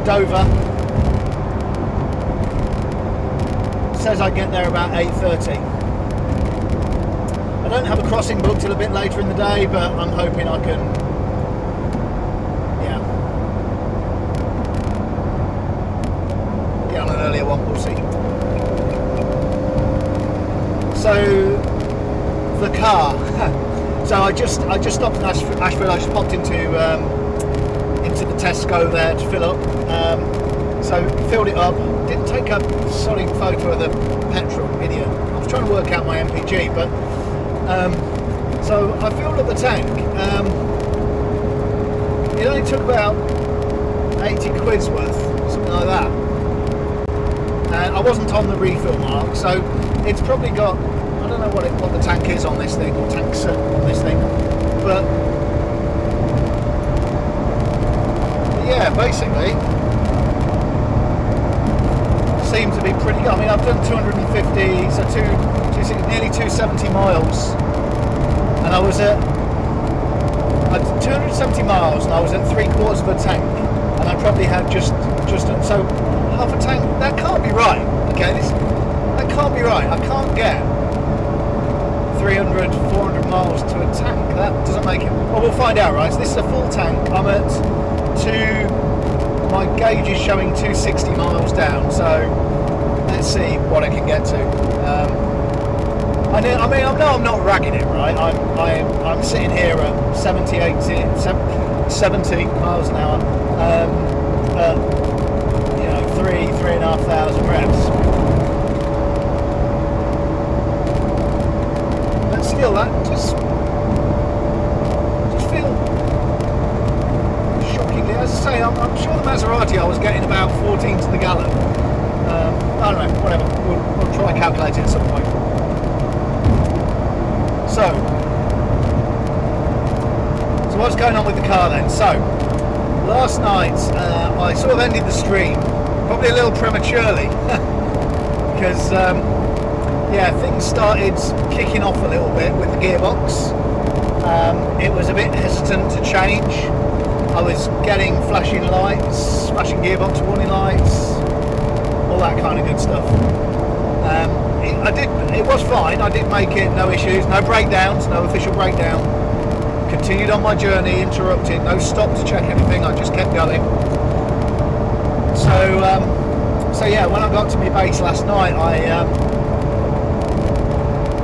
Dover. Says I get there about 8:30. I don't have a crossing booked till a bit later in the day, but I'm hoping I can, yeah, get on an earlier one. We'll see. So the car. So I just stopped in Ashford. I just popped into the Tesco there to fill up. So filled it up. Didn't take a solid photo of the petrol, idiot. I was trying to work out my MPG, but so I filled up the tank. It only took about 80 quid's worth, something like that. And I wasn't on the refill mark, so it's probably got, I don't know what the tank is on this thing, or tanks on this thing, but yeah, basically seem to be pretty good. I mean, I've done 250, so nearly 270 miles, and I was at 270 miles, and I was at 3/4 of a tank, and I probably had just so half a tank. That can't be right. Okay, that can't be right. I can't get 300, 400 miles to a tank. That doesn't make it. Well, we'll find out, right? So this is a full tank. I'm at my gauge is showing 260 miles down, so let's see what I can get to. I mean, I know I'm not ragging it, right? I'm sitting here at 70 miles an hour, you know, 3,500 reps. But still, that just feel shockingly. As I say, I'm sure the Maserati I was getting about 14 to the gallon. I don't know, whatever. We'll try and calculate it at some point. So what's going on with the car then? So last night I sort of ended the stream probably a little prematurely because yeah, things started kicking off a little bit with the gearbox. It was a bit hesitant to change. I was getting flashing lights, flashing gearbox warning lights, all that kind of good stuff. It was fine. I did make it, no issues, no breakdowns, no official breakdown. Continued on my journey, interrupted, no stop to check anything. I just kept going. So yeah, when I got to my base last night, I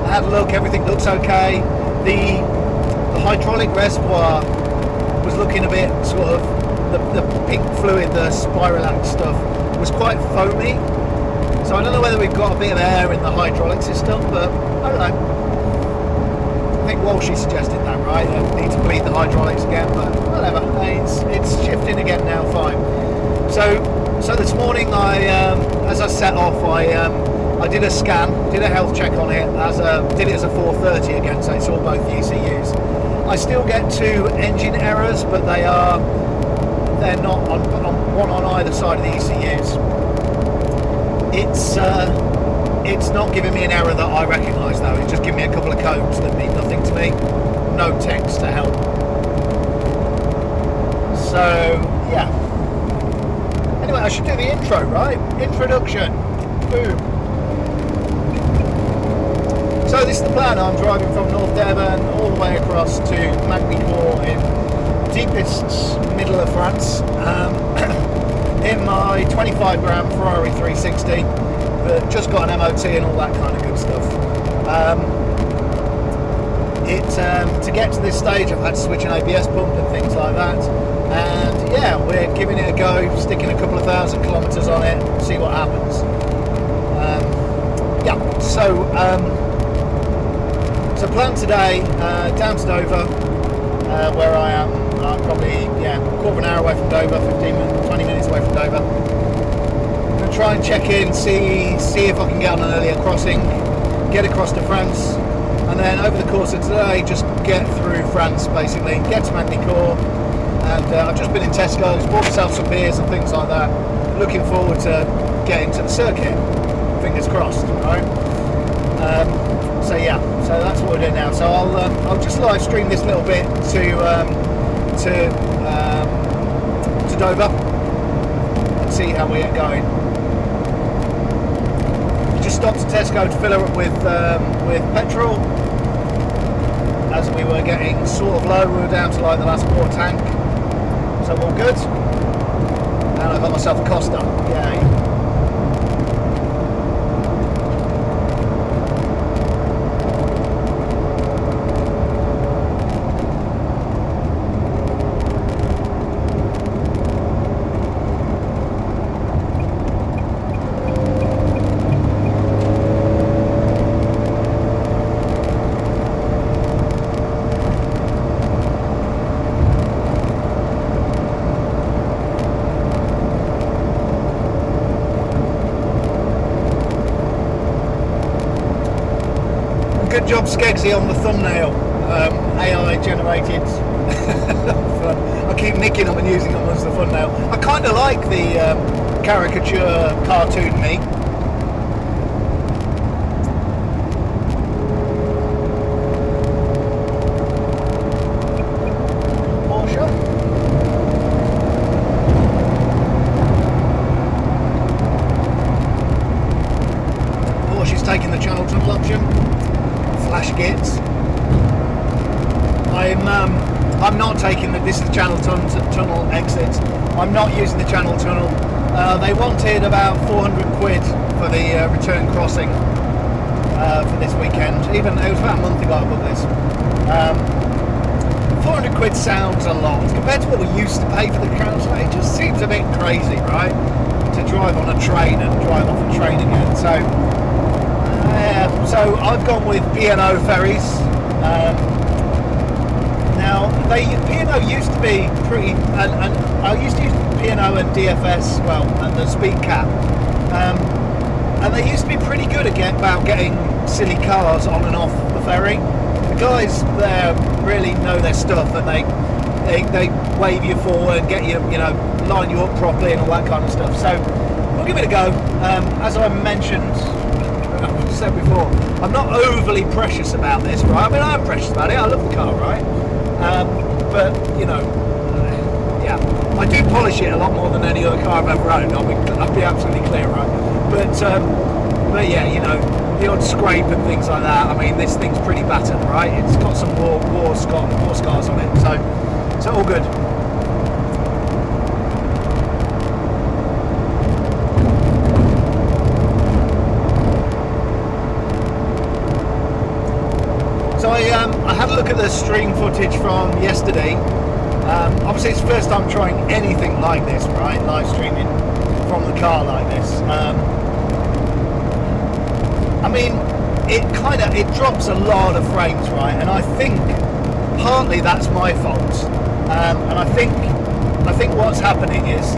had a look. Everything looks okay. The hydraulic reservoir was looking a bit sort of the pink fluid, the Spiralax stuff, was quite foamy. So I don't know whether we've got a bit of air in the hydraulic system, but I don't know. I think Walshy suggested that, right? I need to bleed the hydraulics again, but whatever. It's shifting again now, fine. So this morning, as I set off, I did a scan, did a health check on it, did it as a 430 again, so it's all both ECUs. I still get 2 engine errors, but they're not on one on either side of the ECUs. It's not giving me an error that I recognise though. It's just giving me a couple of codes that mean nothing to me. No text to help. So yeah. Anyway, I should do the intro, right? Introduction. Boom. So this is the plan. I'm driving from North Devon all the way across to Magny Cours in deepest middle of France. In my 25 gram Ferrari 360 that just got an MOT and all that kind of good stuff. To get to this stage I've had to switch an ABS pump and things like that, and yeah, we're giving it a go, sticking a couple of 1,000 kilometres on it, see what happens. Yeah, so plan today, down to Dover, where I am. Probably, yeah, quarter of an hour away from Dover, 20 minutes away from Dover. I'm going to try and check in, see if I can get on an earlier crossing, get across to France, and then over the course of today, just get through France, basically, get to Magny Cours, and I've just been in Tesco's, bought myself some beers and things like that. Looking forward to getting to the circuit, fingers crossed, right? So yeah, so that's what we're doing now. So I'll just live stream this little bit to Dover, see how we get going. Just stopped at Tesco to fill her up with petrol, as we were getting sort of low. We were down to like the last quarter tank, so all good. And I got myself a Costa. Yay! Good job, Skeggsy, on the thumbnail. AI generated. I keep nicking them and using them as the thumbnail. I kind of like the caricature cartoon me. Porsche. Porsche's taking the channel tunnel option. Flash gits. I'm not taking this is the channel tunnel exit. I'm not using the channel tunnel. They wanted about 400 quid for the return crossing for this weekend. Even it was about a month ago I booked this. 400 quid sounds a lot compared to what we used to pay for the council. It just seems a bit crazy, right? To drive on a train and drive off a train again. So I've gone with P&O ferries. Now, P&O used to be pretty, and I used to use P&O and DFS, well, and the speed cap, and they used to be pretty good about getting silly cars on and off the ferry. The guys there really know their stuff, and they wave you forward, get you, line you up properly and all that kind of stuff. So we'll give it a go. As I mentioned, I've said before, I'm not overly precious about this, right? I mean, I am precious about it. I love the car, right? But yeah, I do polish it a lot more than any other car I've ever owned. I'll be absolutely clear, right? But yeah, the odd scrape and things like that. I mean, this thing's pretty battered, right? It's got some war scars on it, so all good. So I had a look at the stream footage from yesterday. Obviously it's the first time trying anything like this, right? Live streaming from the car like this. I mean, it drops a lot of frames, right? And I think partly that's my fault. And I think what's happening is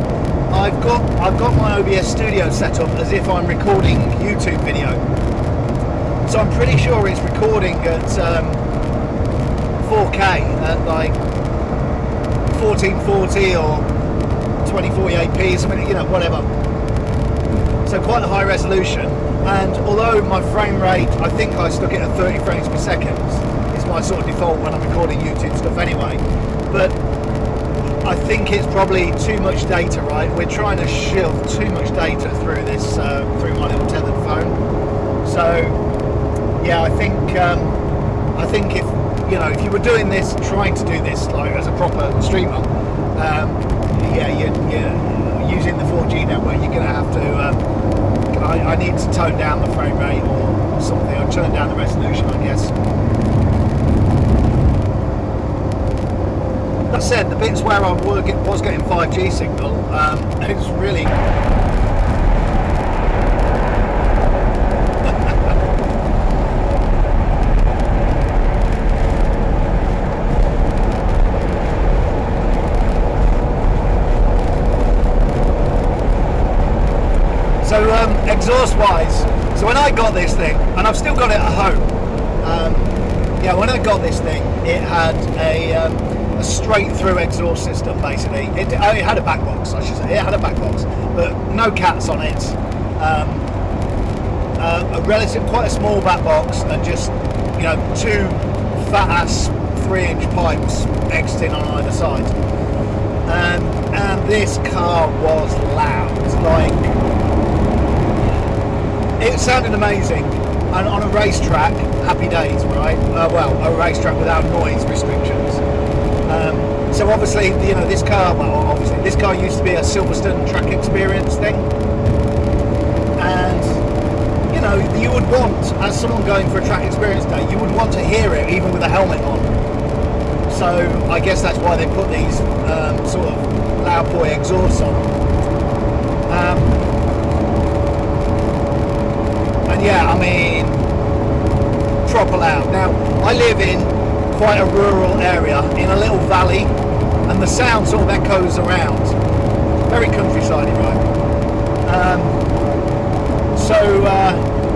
I've got my OBS studio set up as if I'm recording YouTube video. So I'm pretty sure it's recording at 4K at like 1440 or 2048p, something, whatever. So quite a high resolution. And although my frame rate, I think I stuck it at 30 frames per second. It's my sort of default when I'm recording YouTube stuff anyway. But I think it's probably too much data, right? We're trying to shove too much data through this, through my little tethered phone. So yeah, I think if you were doing this, trying to do this like as a proper streamer, yeah, you're using the 4G network. You're going to have to. I need to tone down the frame rate or something, or turn down the resolution, I guess. That said, the bits where I was getting 5G signal, it's really. So exhaust wise, so when I got this thing, and I've still got it at home, yeah, when I got this thing, it had a straight through exhaust system basically. It had a back box, I should say. It had a back box, but no cats on it. Quite a small back box, and just two fat ass 3-inch pipes exiting on either side. And this car was loud. Like, it sounded amazing. And on a racetrack, happy days, right? Well, a racetrack without noise restrictions. So obviously, you know, this car used to be a Silverstone track experience thing. And, you know, you would want, as someone going for a track experience day, you would want to hear it even with a helmet on. So I guess that's why they put these sort of loud boy exhausts on. And yeah, I mean, proper loud. Now, I live in quite a rural area in a little valley, and the sound sort of echoes around. Very countryside, right?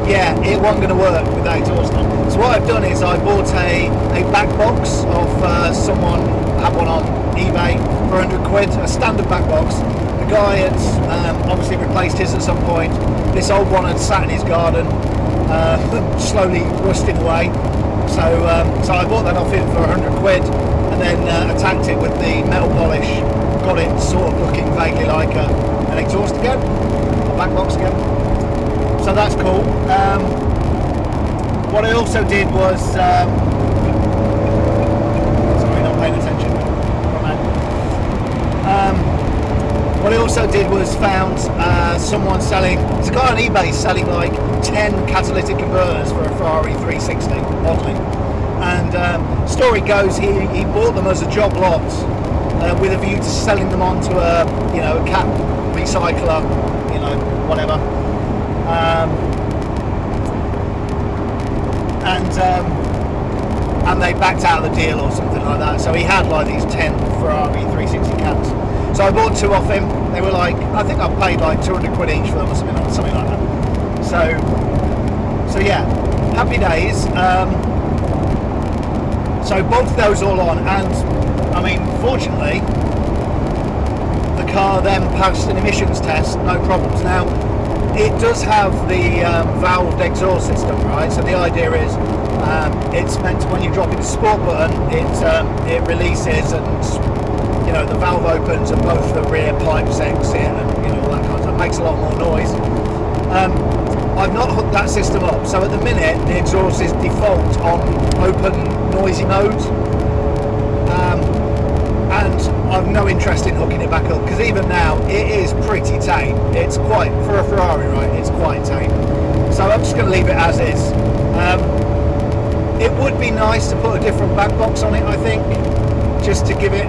Yeah, it wasn't going to work with that exhaust on. So what I've done is I bought a back box of someone had one on eBay for 100 quid, a standard back box. The guy had obviously replaced his at some point. This old one had sat in his garden, slowly rusting away. So I bought that off him for 100 quid and then attacked it with the metal polish, got it sort of looking vaguely like an exhaust again, a back box again. So that's cool. What I also did was, sorry, not paying attention. What I also did was found someone selling, there's a guy on eBay selling like 10 catalytic converters for a Ferrari 360, oddly. And story goes, he bought them as a job lot with a view to selling them on to a cat recycler, whatever. And they backed out of the deal or something like that. So he had like these 10 Ferrari 360 cats. So I bought 2 off him. They were like, I think I paid like 200 quid each for them or something like that. So yeah, happy days. So both those all on, and I mean, fortunately, the car then passed an emissions test, no problems. Now, it does have the valved exhaust system, right? So the idea is it's meant to, when you drop in the sport button, it releases and the valve opens and both the rear pipes exit and all that kind of stuff. It makes a lot more noise. I've not hooked that system up, so at the minute the exhaust is default on open noisy mode, and I've no interest in hooking it back up because even now it is pretty tame. It's quite, for a Ferrari, right, it's quite tame. So I'm just going to leave it as is. It would be nice to put a different back box on it, I think, just to give it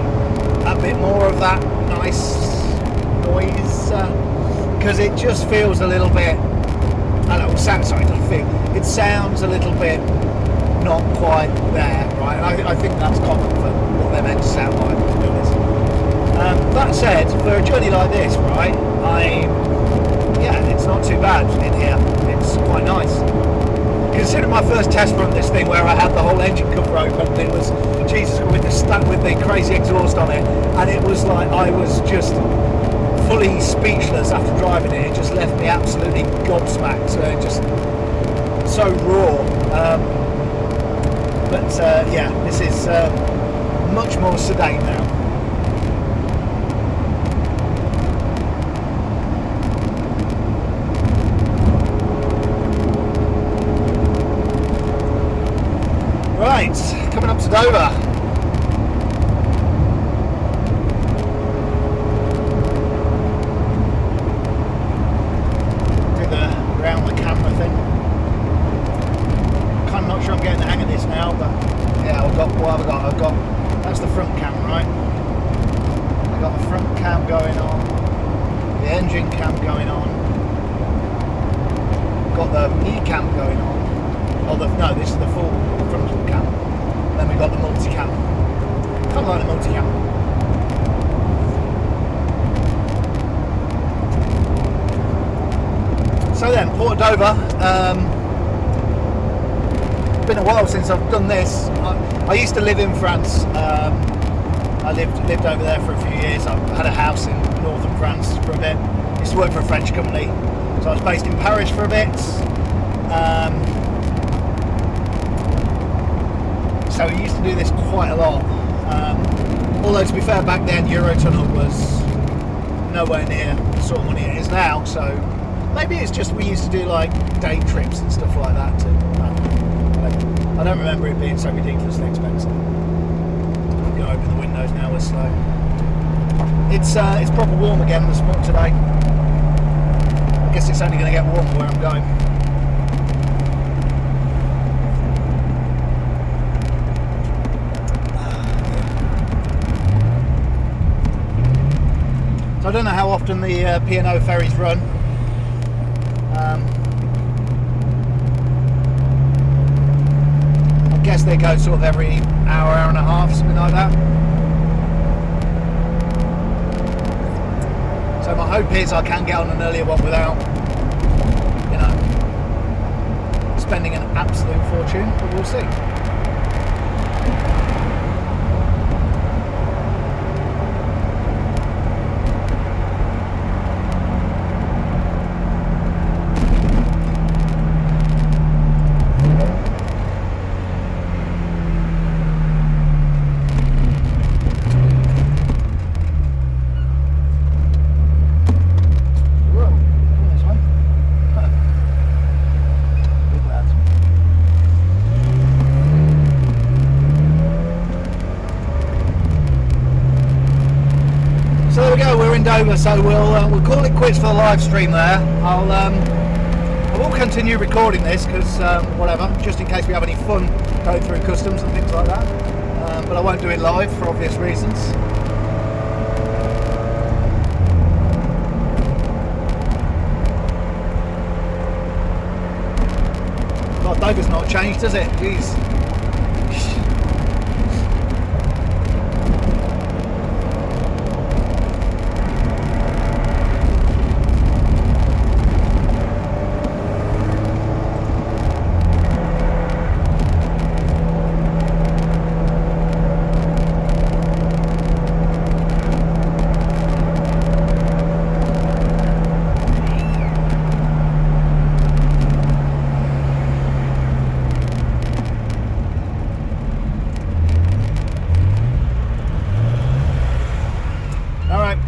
a bit more of that nice noise, because it just feels a little bit, I don't know, sorry, not feel, it sounds a little bit not quite there, right? I think that's common for what they're meant to sound like, to be honest. That said, for a journey like this, right, it's not too bad in here. It's quite nice. Considering my first test run this thing, where I had the whole engine cover open, it was Jesus with the crazy exhaust on it, and it was like I was just fully speechless after driving it. It just left me absolutely gobsmacked. So it just so raw. This is much more sedate now. Right, coming up to Dover. Do the round the camera thing. Kind of not sure I'm getting the hang of this now, but yeah, I've got that's the front cam, right? I've got the front cam going on, the engine cam going on, got the E cam going on. No, this is the full frontal cam. Then we've got the multi-cam. Kind of like the multi-cam. So then, Port Dover. Been a while since I've done this. I used to live in France. I lived over there for a few years. I had a house in northern France for a bit. Used to work for a French company. So I was based in Paris for a bit. So we used to do this quite a lot. Although to be fair, back then Eurotunnel was nowhere near the sort of money it is now, so maybe it's just we used to do like day trips and stuff like that too. I don't remember it being so ridiculously expensive. I'll go open the windows now, we're slow. It's proper warm again this morning today. I guess it's only going to get warmer where I'm going. So I don't know how often the P&O ferries run. I guess they go sort of every hour and a half, something like that. So my hope is I can get on an earlier one without, you know, spending an absolute fortune, but we'll see. Dover, so we'll call it quits for the live stream there. I will continue recording this because whatever, just in case we have any fun going through customs and things like that. But I won't do it live for obvious reasons. God, Dover's not changed, has it? Jeez.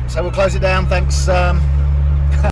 So we'll close it down. Thanks